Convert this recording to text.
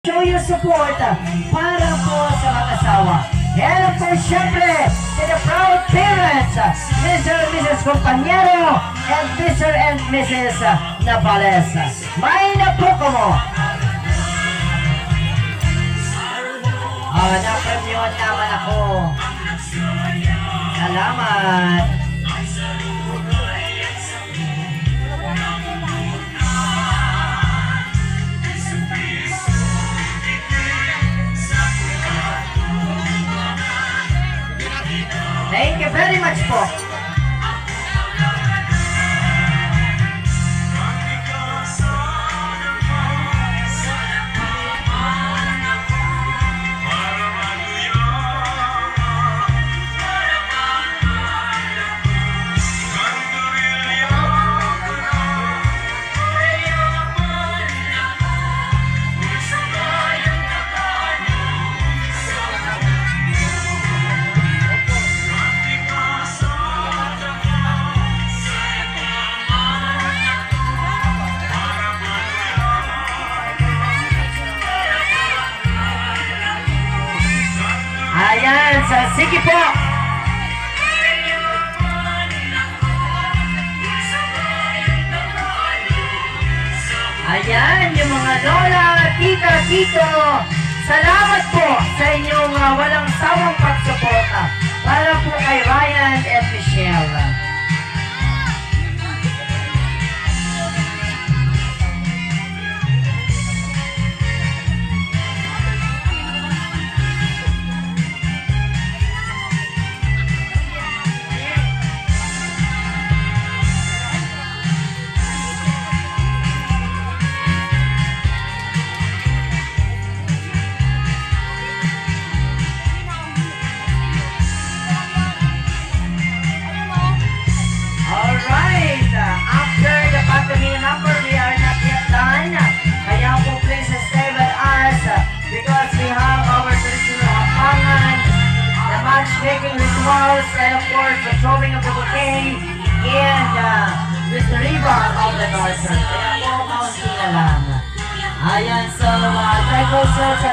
Show your support para po sa mag-asawa. And of course, syempre, to the proud parents, Mr. and Mrs. Compañero, and Mr. and Mrs. Navales. May napuko mo. Na-premium naman ako. Salamat. Thank you very much po. Ayan, sige po. Ayan, yung mga lola, tita, tito, salamat po sa inyong walang sawang pagsuporta para po kay Ryan and Michelle. Making rituals, and of course the throwing of the bouquet and with the ribbon of the Northern. Kaya po, kaunti na lang. Ayan, so try ko sa